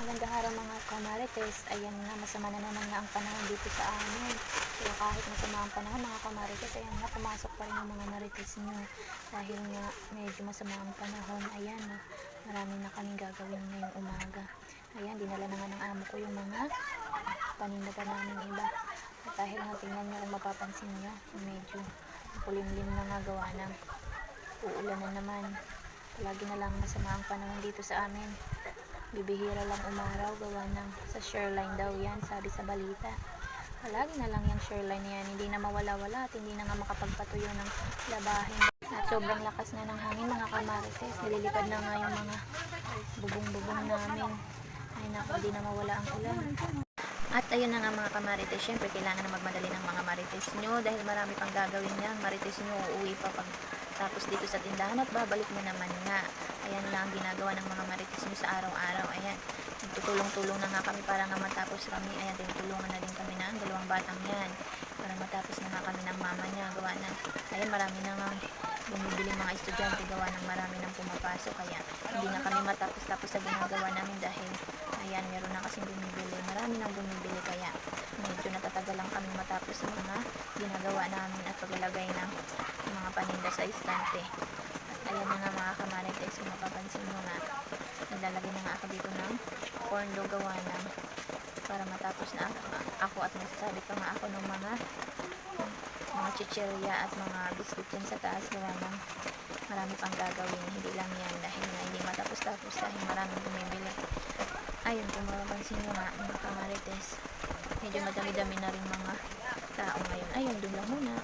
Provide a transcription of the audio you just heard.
Magandang araw mga kamarites. Ayan nga, masama na naman nga ang panahon dito sa amin. Kaya kahit masama ang panahon mga kamarites, ayan nga, pumasok pa rin ang mga marites nyo. Dahil nga medyo masama ang panahon, ayan na, marami na kaming gagawin ngayong umaga. Ayan, dinala na nga ng amo ko yung mga paninda pa namin iba. At dahil nga, tingnan nyo kung mapapansin nyo, medyo kulimlim na nga gawa ng uulan na naman. Palagi na lang masama ang panahon dito sa amin. Bibihira lang umaraw, gawa ng sa shoreline daw yan, sabi sa balita. Palagi na lang yung shoreline yan, hindi na mawala-wala at hindi na nga makapagpatuyo ng labahin. At sobrang lakas na ng hangin mga kamarites, nililipad na nga yung mga bubong-bubong namin. Ay naku, hindi na mawala ang ulan. At ayun na nga mga kamarites, syempre kailangan na magmadali ng mga marites nyo dahil marami pang gagawin yan. Marites nyo uuwi pa pag tapos dito sa tindahan at babalik na naman nga. Ayan lang ang ginagawa ng mga marites nyo sa araw-araw. Ayan, nagtutulong-tulong na nga kami para nga matapos kami. Ayan, tinutulungan na din kami ng dalawang batang yan para matapos na nga kami ng mama niya. Gawa na, ayan, marami na nga bumibili mga estudyante, gawa ng marami nang pumapasok. Kaya hindi na kami matapos-tapos sa ginagawa namin dahil ayan, meron na kasing bumibili. Marami nang bumibili kaya medyo natatagal lang kami matapos sa mga ginagawa namin at paglalagay ng mga paninda sa istante. At ayan na nga mga kamarites, kung mapapansin nyo nga, naglalagay na nga ako dito ng corn dog gawa ng para matapos na ako at magsasabi pa nga ako ng mga chichirya at mga biscuit dyan sa taas gawa ng marami pang gagawin. Hindi lang yan dahil nga hindi matapos-tapos dahil maraming bumibili. Ayun, kung mapapansin nyo nga mga kamarites, medyo madami-dami na rin mga tao ngayon. Ayun, doon lang muna.